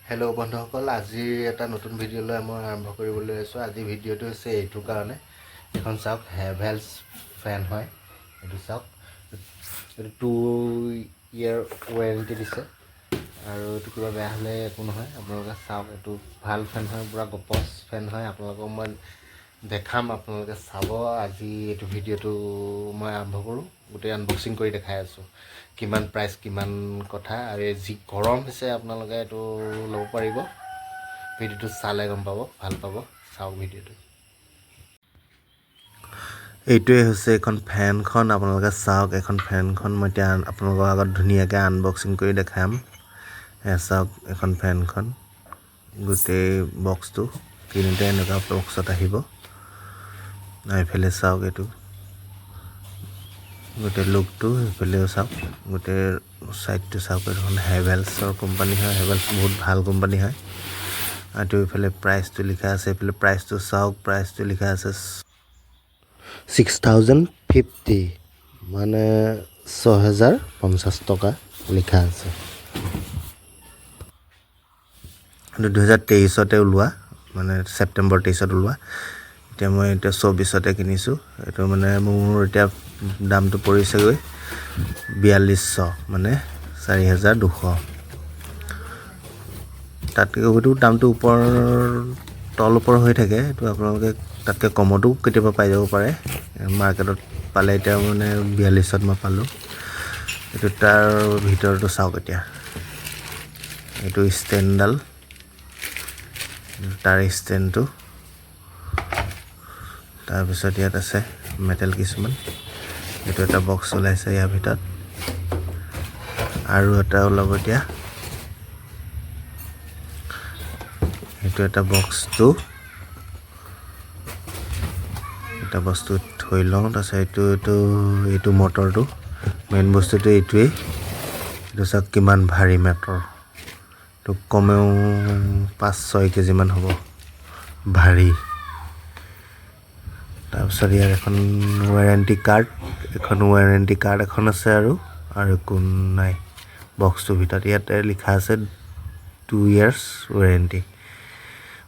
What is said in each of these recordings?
Hello' বন্ধুসকল, আজি এটা নতুন ভিডিঅ' লৈ মই আৰম্ভ কৰিবলৈ আছোঁ। আজি ভিডিঅ'টো হৈছে এইটোৰ কাৰণে। এখন চাওক, হেভেলছ ফেন হয়। এইটো চাওক, এইটো 2 year ৱাৰেণ্টি দিছে আৰু এইটো কিবা বেয়া হ'লে একো নহয়। আপোনালোকে চাওক, এইটো ভাল ফেন হয়, পূৰা গপচ ফেন হয়। আপোনালোকক মই দেখাম, আপোনালোকে চাব। আজি এইটো ভিডিঅ'টো মই আৰম্ভ কৰোঁ, গোটেই আনবক্সিং কৰি দেখাই আছোঁ। কিমান প্ৰাইচ, কিমান কথা, আৰু যি গৰম হৈছে আপোনালোকে এইটো ল'ব পাৰিব। ভিডিঅ'টো চালে গম পাব, ভাল পাব। চাওক ভিডিঅ'টো। এইটোৱে হৈছে এখন ফেনখন। আপোনালোকে চাওক, এখন ফেনখন মই এতিয়া আপোনালোকৰ আগত ধুনীয়াকৈ আনবক্সিং কৰি দেখাম। চাওক এখন ফেনখন, গোটেই বক্সটো কিনোতে এনেকুৱা বক্সত আহিব। এইফালে চাওক, এইটো গোটেই লুকটো। এইফালেও চাওক, গোটেই ছাইডটো চাওক। এইখন হেভেলছৰ কোম্পানী হয়। হেভেলছ বহুত ভাল কোম্পানী হয়। আৰু এইফালে প্ৰাইচটো লিখা আছে। এইফালে প্ৰাইচটো চাওক, প্ৰাইচটো লিখা আছে 6050, মানে 6050 টকা লিখা আছে। এইটো 2023 ওলোৱা, মানে ছেপ্টেম্বৰ 23 ওলোৱা। এতিয়া মই 24 কিনিছোঁ। এইটো মানে মোৰ এতিয়া দামটো পৰিছেগৈ 4200, মানে 4200। তাতকৈ হয়তো দামটো তল ওপৰ হৈ থাকে। এইটো আপোনালোকে তাতকৈ কমতো কেতিয়াবা পাই যাব পাৰে। মাৰ্কেটত পালে এতিয়া মানে 4200 মই পালোঁ। এইটো তাৰ ভিতৰতো চাওক। এতিয়া এইটো ষ্টেণ্ডডাল, তাৰ ষ্টেণ্ডটো। তাৰপিছত ইয়াত আছে মেটেল কিছুমান। এইটো এটা বক্স ওলাইছে ইয়াৰ ভিতৰত, আৰু এটা ওলাব এতিয়া। এইটো এটা বক্সটো, এটা বস্তু থৈ লওঁ। তাৰপিছত এইটো মটৰটো, মেইন বস্তুটো এইটোৱেই। এইটো চাওক কিমান ভাৰী মটৰ। এইটো কমেও 5-6 কেজিমান হ'ব ভাৰী। তাৰপিছত ইয়াৰ এখন ৱাৰেণ্টি কাৰ্ড, এখন আছে, আৰু একো নাই বক্সটোৰ ভিতৰত। ইয়াতে লিখা আছে 2 years ৱাৰেণ্টি,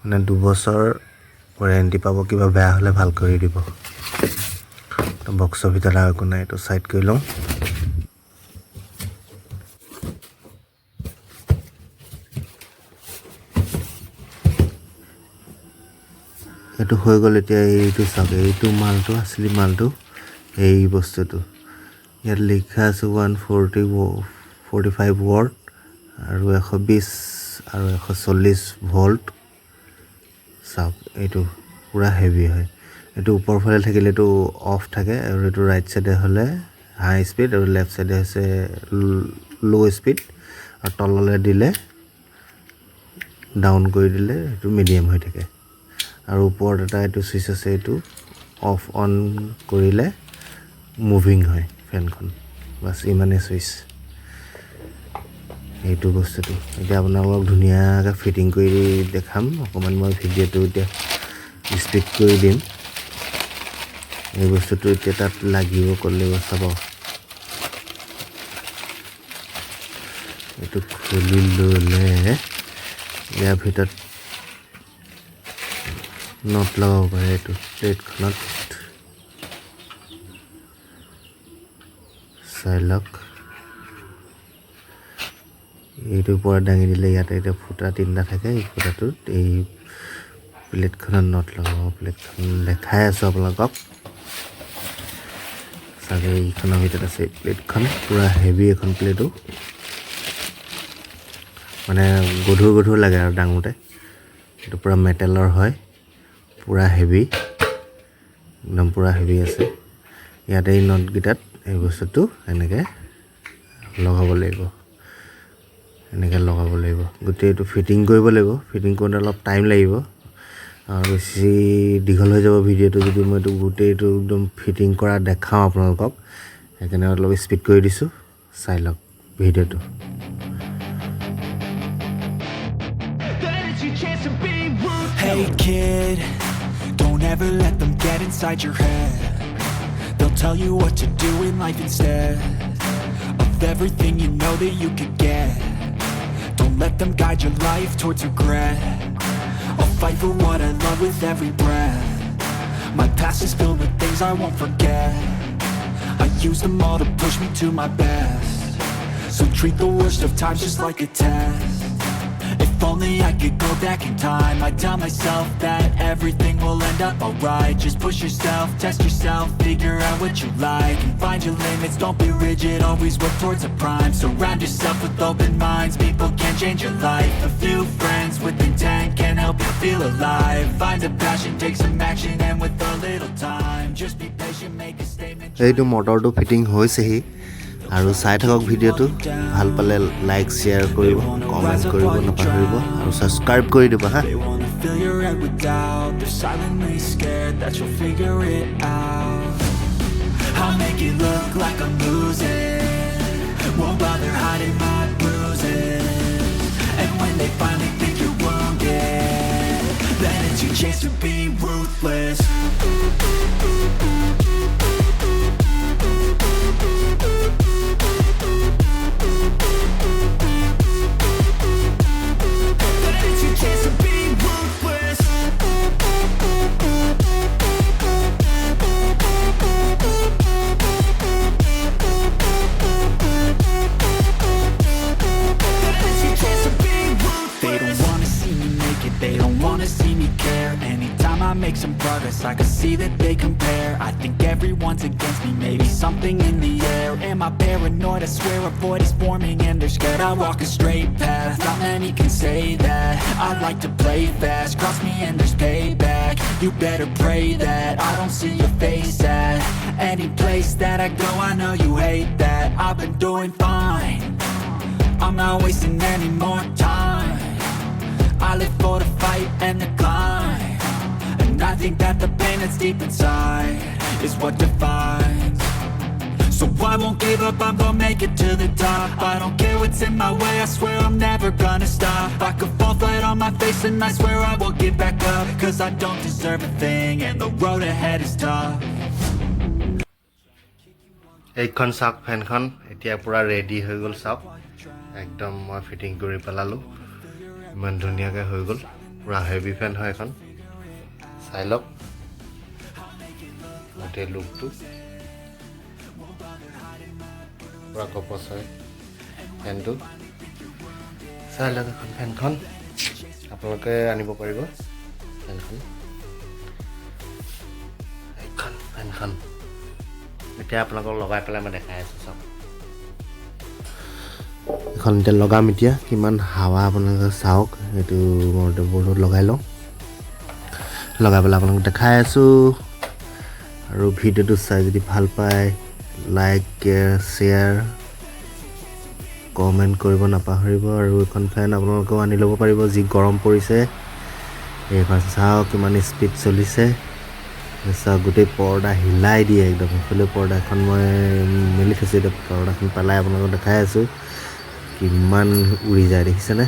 মানে 2 বছৰ ৱাৰেণ্টি পাব। কিবা বেয়া হ'লে ভাল কৰি দিব। বক্সৰ ভিতৰত আৰু একো নাই। এইটো ছাইড কৰি লওঁ। এইটো হৈ গ'ল। এতিয়া এইটো চাওক, এইটো মালটো, আচলি মালটো এই বস্তুটো। ইয়াত লিখা আছে 145 ৱাট আৰু 120 আৰু 140 ভল্ট। চাওক, এইটো পূৰা হেভি হয়। এইটো ওপৰ ফালে থাকিলে এইটো অফ থাকে, আৰু এইটো ৰাইট চাইডে হ'লে হাই স্পীড, আৰু লেফ্ট চাইডে হৈছে ল' স্পীড, আৰু তললৈ দিলে, ডাউন কৰি দিলে এইটো মিডিয়াম হৈ থাকে। আৰু ওপৰত এটা এইটো ছুইচ আছে, এইটো অফ অন কৰিলে মুভিং হয় ফেনখন। বাছ ইমানেই ছুইচ। এইটো বস্তুটো এতিয়া আপোনালোকক ধুনীয়াকৈ ফিটিং কৰি দেখাম। অকণমান মই ভিডিঅ'টো এতিয়া স্পীড কৰি দিম। এই বস্তুটো এতিয়া তাত লাগিব ক'লে চাব। এইটো খুলি ল'লে ইয়াৰ ভিতৰত নট লগাব পাৰে। এইটো প্লেটখনত চাই লওক। এইটোৰ পৰা দাঙি দিলে ইয়াতে এতিয়া ফুটা 3টা থাকে। এই ফুটাটোত এই প্লেটখনত নট লগাব। প্লেটখন দেখাই আছোঁ আপোনালোকক। চাগে এইখনৰ ভিতৰত আছে প্লেটখন। পূৰা হেভি এখন প্লেটো, মানে গধুৰ লাগে আৰু দাঙোতে। এইটো পূৰা মেটেলৰ হয়, পূৰা হেভি, একদম পূৰা হেভি আছে। ইয়াতে এই নটকেইটাত এই বস্তুটো এনেকৈ লগাব লাগিব। গোটেইটো ফিটিং কৰিব লাগিব। ফিটিং কৰোঁতে অলপ টাইম লাগিব, আৰু বেছি দীঘল হৈ যাব ভিডিঅ'টো যদি মই এইটো গোটেইটো একদম ফিটিং কৰা দেখাওঁ আপোনালোকক। সেইকাৰণে অলপ স্পীড কৰি দিছোঁ। চাই লওক ভিডিঅ'টো। Hey kid, don't ever let them get inside your head. They'll tell you what to do in life instead of everything you know that you could get. Don't let them guide your life towards regret. I'll fight for what I love with every breath. My past is filled with things I won't forget. I use them all to push me to my best. So treat the worst of times just like a test. If only I could go back in time, I'd tell myself that everything will end up alright. Just push yourself, test yourself, figure out what you like, and find your limits, don't be rigid, always work towards a prime. Surround yourself with open minds, people can change your life. A few friends with intent can help you feel alive. Find a passion, take some action, and with a little time, just be patient, make a statement. এইটো মটৰটো fitting হৈছেহি আৰু চাই থাকক ভিডিঅ'টো ভাল পালে like share কৰিব কমেণ্ট কৰিব নাপাহৰিব আৰু সাবস্ক্ৰাইব কৰি দিব হা They wanna fill your head with doubt. They're silently scared that you'll figure it out. I'll make it look like I'm losing, won't bother hiding my bruises. And when they finally think you're wounded, then it's your chance to be ruthless. Make some progress, I can see that they compare. I think everyone's against me, maybe something in the air. Am I paranoid? I swear a void is forming and they're scared. I walk a straight path, not many can say that. I like to play fast, cross me and there's payback. You better pray that I don't see your face at any place that I go. I know you hate that. I've been doing fine, I'm not wasting any more time. I live for the fight and the climb. I think that the pain that's deep inside is what defines. So I won't give up, I'm gonna make it to the top. I don't care what's in my way, I swear I'm never gonna stop. I could fall flat on my face and I swear I will get back up. Cause I don't deserve a thing and the road ahead is tough. এইখন চাওক ফেনখন এতিয়া পুৰা ready হৈ গ'ল চাওক একদম মই ফিটিং কৰি পেলালোঁ ইমান ধুনীয়াকৈ হৈ গ'ল পুৰা হেভি ফেন হয় এখন চাই লওক গোটেই লুকটো পুৰা গপচ হয় ফেনটো চাই লওক এখন ফেনখন আপোনালোকে আনিব পাৰিব ফেনখন এইখন ফেনখন এতিয়া আপোনালোকক লগাই পেলাই মই দেখাই আছোঁ চাওক এখন এতিয়া লগাম এতিয়া কিমান হাৱা আপোনালোকে চাওক এইটো মটৰবোৰ্ডত লগাই লওঁ লগাই পেলাই আপোনালোকক দেখাই আছোঁ আৰু ভিডিঅ'টো চাই যদি ভাল পায় লাইক শ্বেয়াৰ কমেণ্ট কৰিব নাপাহৰিব আৰু এখন ফেন আপোনালোকেও আনি ল'ব পাৰিব যি গৰম পৰিছে এইখন চাওক কিমান স্পীড চলিছে চাওক গোটেই পৰ্দা হিলাই দিয়ে একদম এইফালে পৰ্দা এখন মই মেলি থৈছোঁ এতিয়া পৰ্দাখন পেলাই আপোনালোকক দেখাই আছোঁ কিমান উৰি যায় দেখিছেনে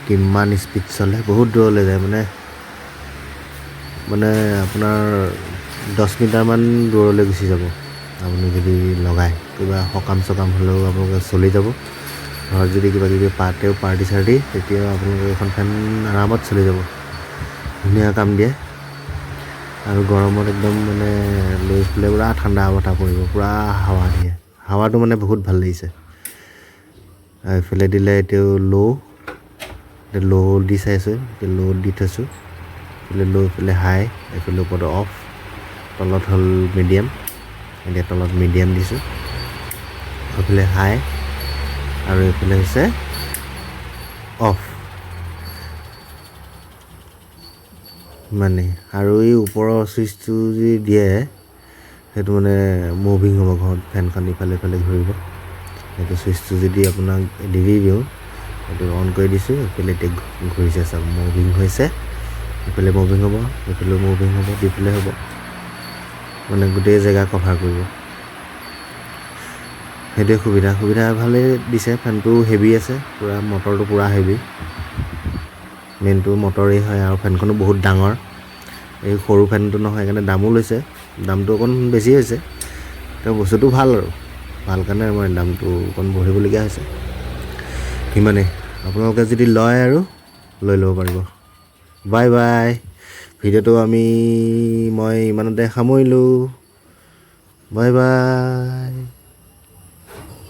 কিমান স্পীড চলে বহুত দূৰলৈ যায় মানে আপোনাৰ 10 মিটাৰমান দূৰলৈ গুচি যাব আপুনি যদি লগায় কিবা সকাম চকাম হ'লেও আপোনালোকে চলি যাব ঘৰত যদি কিবা কিবি পাৰ্টি চাৰ্টি তেতিয়াও আপোনালোকে এখন ফেন আৰামত চলি যাব ধুনীয়া কাম দিয়ে আৰু গৰমত একদম মানে লৈ পেলাই পুৰা ঠাণ্ডা বতাহ পৰিব পুৰা হাৱা দিয়ে হাৱাটো মানে বহুত ভাল লাগিছে এইফালে দিলে এতিয়াও ল' দি চাইছোঁ এতিয়া ল' দি থৈছোঁ এইফালে ল' এইফালে হাই এইফালে ওপৰত অফ তলত হ'ল মিডিয়াম এতিয়া তলত মিডিয়াম দিছোঁ এইফালে হাই আৰু এইফালে হৈছে অফ মানে আৰু এই ওপৰৰ ছুইচটো যদি দিয়ে সেইটো মানে মুভিং হ'ব ঘৰত ফেনখন ইফালে ইফালে ঘূৰিব সেইটো ছুইচটো যদি আপোনাক দি দিওঁ সেইটো অন কৰি দিছোঁ এইফালে এতিয়া ঘূৰিছে চাওক মুভিং হৈছে এইফালে মুভিং হ'ব এইফালেও মুভিং হ'ব দুইফালে হ'ব মানে গোটেই জেগা কভাৰ কৰিব সেইটোৱে সুবিধা ভালেই দিছে ফেনটো হেভি আছে পূৰা মটৰটো পূৰা হেভি মেইনটো মটৰেই হয় আৰু ফেনখনো বহুত ডাঙৰ এই সৰু ফেনটো নহয় সেইকাৰণে দামো লৈছে দামটো অকণ বেছি হৈছে তেওঁ বস্তুটো ভাল আৰু ভাল কাৰণে মই দামটো অকণ বঢ়িবলগীয়া হৈছে সিমানেই আপোনালোকে যদি লয় আৰু লৈ ল'ব পাৰিব বাই বাই ভিডিঅ'টো মই ইমানতে সামৰিলোঁ বাই বাই